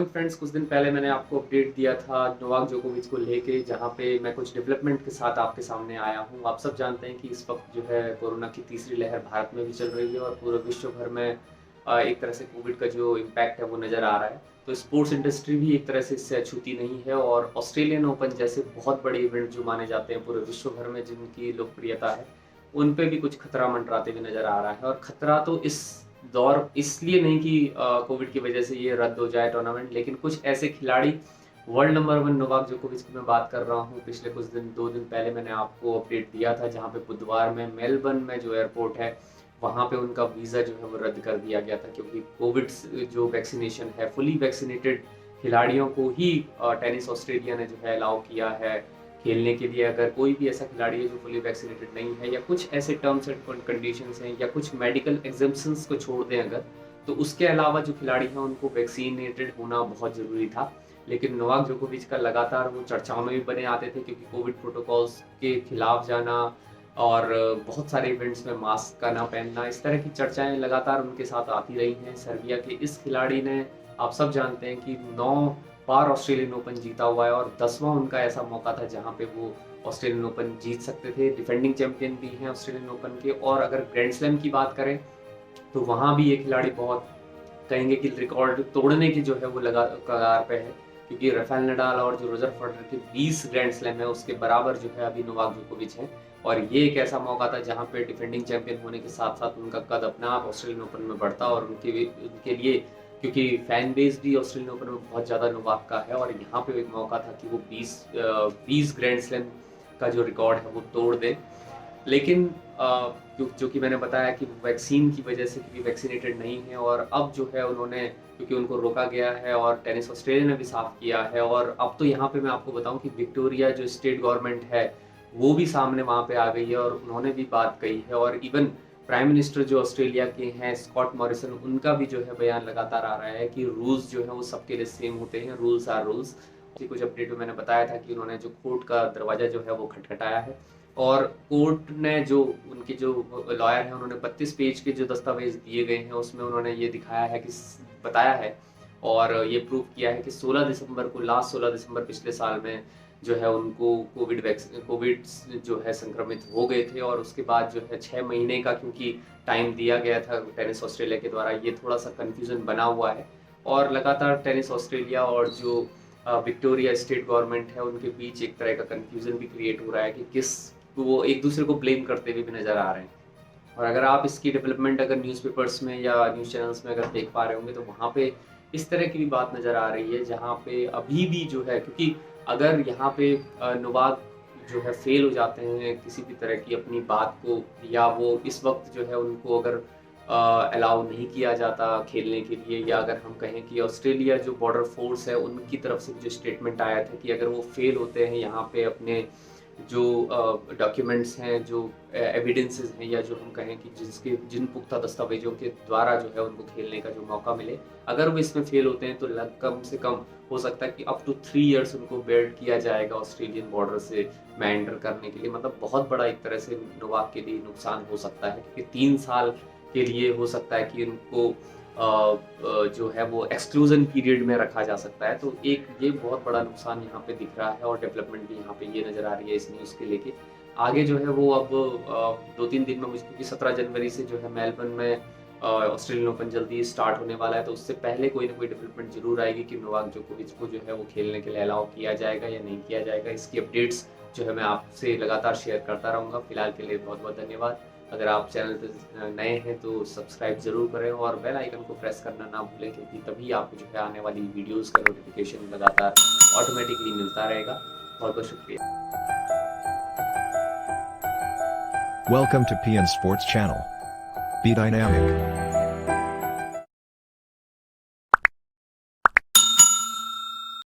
Friends, कुछ दिन पहले मैंने आपको अपडेट दिया था नोवाक जोकोविच को लेके, जहाँ पे मैं कुछ डेवलपमेंट के साथ आपके सामने आया हूँ। आप सब जानते हैं कि इस वक्त जो है कोरोना की तीसरी लहर भारत में भी चल रही है और पूरे विश्व भर में एक तरह से कोविड का जो इम्पैक्ट है वो नज़र आ रहा है। तो स्पोर्ट्स इंडस्ट्री भी एक तरह से इससे अछूती नहीं है और ऑस्ट्रेलियन ओपन जैसे बहुत बड़े इवेंट जो माने जाते हैं पूरे विश्व भर में, जिनकी लोकप्रियता है, उन पे भी कुछ खतरा मंडराते हुए नज़र आ रहा है। और खतरा तो इस दौर इसलिए नहीं कि कोविड की वजह से ये रद्द हो जाए टूर्नामेंट, लेकिन कुछ ऐसे खिलाड़ी, वर्ल्ड नंबर वन नोवाक जोकोविच की मैं बात कर रहा हूँ। पिछले कुछ दिन, 2 दिन पहले मैंने आपको अपडेट दिया था, जहाँ पे बुधवार में मेलबर्न में जो एयरपोर्ट है वहाँ पे उनका वीज़ा जो है वो रद्द कर दिया गया था, क्योंकि कोविड जो वैक्सीनेशन है, फुली वैक्सीनेटेड खिलाड़ियों को ही टेनिस ऑस्ट्रेलिया ने जो है अलाउ किया है खेलने के लिए। अगर कोई भी ऐसा खिलाड़ी है जो फुली वैक्सीनेटेड नहीं है, या कुछ ऐसे टर्म्स एंड कंडीशंस हैं, या कुछ मेडिकल एग्जाम्पशंस को छोड़ दें अगर, तो उसके अलावा जो खिलाड़ी हैं उनको वैक्सीनेटेड होना बहुत ज़रूरी था। लेकिन नोवाक जोकोविच का लगातार वो चर्चाओं में भी बने आते थे, क्योंकि कोविड प्रोटोकॉल्स के खिलाफ जाना और बहुत सारे इवेंट्स में मास्क का ना पहनना, इस तरह की चर्चाएं लगातार उनके साथ आती रही हैं। सर्बिया के इस खिलाड़ी ने, आप सब जानते हैं कि 9 बार ऑस्ट्रेलियन ओपन जीता हुआ है और 10वां उनका ऐसा मौका था जहां पे वो ऑस्ट्रेलियन ओपन जीत सकते थे। डिफेंडिंग चैंपियन भी हैं ऑस्ट्रेलियन ओपन के। और अगर ग्रैंड स्लैम की बात करें तो वहाँ भी ये खिलाड़ी बहुत, कहेंगे कि रिकॉर्ड तोड़ने की जो है वो लगा कगार पे है, क्योंकि राफेल नडाल और जो रोजर फेडरर के 20 ग्रैंड स्लैम है उसके बराबर जो है अभी नोवाक जोकोविच है। और ये एक ऐसा मौका था जहाँ पे डिफेंडिंग चैंपियन होने के साथ साथ उनका कद अपने आप ऑस्ट्रेलियन ओपन में बढ़ता, और उनके लिए, क्योंकि फैन बेस भी ऑस्ट्रेलियन ओपन में बहुत ज़्यादा नोवाक का है, और यहाँ पे एक मौका था कि वो 20 ग्रैंड स्लैम का जो रिकॉर्ड है वो तोड़ दें। लेकिन जो कि मैंने बताया कि वैक्सीन की वजह से, क्योंकि वैक्सीनेटेड नहीं है, और अब जो है उन्होंने, क्योंकि उनको रोका गया है और टेनिस ऑस्ट्रेलिया ने भी साफ किया है, और अब तो यहाँ पे मैं आपको बताऊं कि विक्टोरिया जो स्टेट गवर्नमेंट है वो भी सामने वहाँ पे आ गई है और उन्होंने भी बात कही है। और इवन प्राइम मिनिस्टर जो ऑस्ट्रेलिया के हैं, स्कॉट मॉरिसन, उनका भी जो है बयान लगातार आ रहा है कि रूल्स जो है वो सबके लिए सेम होते हैं, रूल्स आर रूल्स। कुछ अपडेट में मैंने बताया था कि उन्होंने जो कोर्ट का दरवाजा जो है वो खटखटाया है, और कोर्ट ने जो, उनके जो लॉयर हैं, उन्होंने 32 पेज के जो दस्तावेज दिए गए हैं उसमें उन्होंने ये दिखाया है कि, बताया है और ये प्रूव किया है कि 16 दिसंबर को, लास्ट 16 दिसंबर पिछले साल में जो है उनको कोविड जो है संक्रमित हो गए थे। और उसके बाद जो है 6 महीने का, क्योंकि टाइम दिया गया था टेनिस ऑस्ट्रेलिया के द्वारा, ये थोड़ा सा कन्फ्यूजन बना हुआ है। और लगातार टेनिस ऑस्ट्रेलिया और जो विक्टोरिया स्टेट गवर्नमेंट है उनके बीच एक तरह का कन्फ्यूजन भी क्रिएट हो रहा है कि किस, वो एक दूसरे को ब्लेम करते हुए भी नज़र आ रहे हैं। और अगर आप इसकी डेवलपमेंट अगर न्यूज़पेपर्स में या न्यूज़ चैनल्स में अगर देख पा रहे होंगे तो वहाँ पे इस तरह की भी बात नज़र आ रही है, जहाँ पे अभी भी जो है, क्योंकि अगर यहाँ पे नोवाक जो है फेल हो जाते हैं किसी भी तरह की अपनी बात को, या वो इस वक्त जो है उनको अगर अलाउ नहीं किया जाता खेलने के लिए, या अगर हम कहें कि ऑस्ट्रेलिया जो बॉर्डर फोर्स है उनकी तरफ से जो स्टेटमेंट आया था कि अगर वो फेल होते हैं यहाँ पे अपने जो डॉक्यूमेंट्स हैं, जो एविडेंसेस हैं, या जो हम कहें कि जिन पुख्ता दस्तावेजों के द्वारा जो है उनको खेलने का जो मौका मिले, अगर वो इसमें फेल होते हैं तो कम से कम हो सकता है कि अप टू 3 इयर्स उनको बेल्ट किया जाएगा ऑस्ट्रेलियन बॉर्डर से मैंडर करने के लिए। मतलब बहुत बड़ा एक तरह से नोवाक के लिए नुकसान हो सकता है, क्योंकि 3 साल के लिए हो सकता है कि उनको जो है वो एक्सक्लूजन पीरियड में रखा जा सकता है। तो एक ये बहुत बड़ा नुकसान यहाँ पे दिख रहा है, और डेवलपमेंट भी यहाँ पे ये नज़र आ रही है इस न्यूज़ के लेके। आगे जो है वो अब 2-3 दिन में, मुझे क्योंकि 17 जनवरी से जो है मेलबर्न में ऑस्ट्रेलियन ओपन जल्दी स्टार्ट होने वाला है, तो उससे पहले कोई ना कोई डेवलपमेंट जरूर आएगी कि नोवाक जोकोविच को जो है वो खेलने के लिए अलाउ किया जाएगा या नहीं किया जाएगा। इसकी अपडेट्स जो है मैं आपसे लगातार शेयर करता रहूँगा। फिलहाल के लिए बहुत बहुत धन्यवाद। अगर आप चैनल पर नए हैं तो सब्सक्राइब ज़रूर करें और बेल आइकन को प्रेस करना ना भूलें, क्योंकि तभी आपको जो है आने वाली वीडियोस का नोटिफिकेशन लगातार ऑटोमेटिकली मिलता रहेगा। बहुत बहुत शुक्रिया। Welcome to PN Sports Channel. Be dynamic.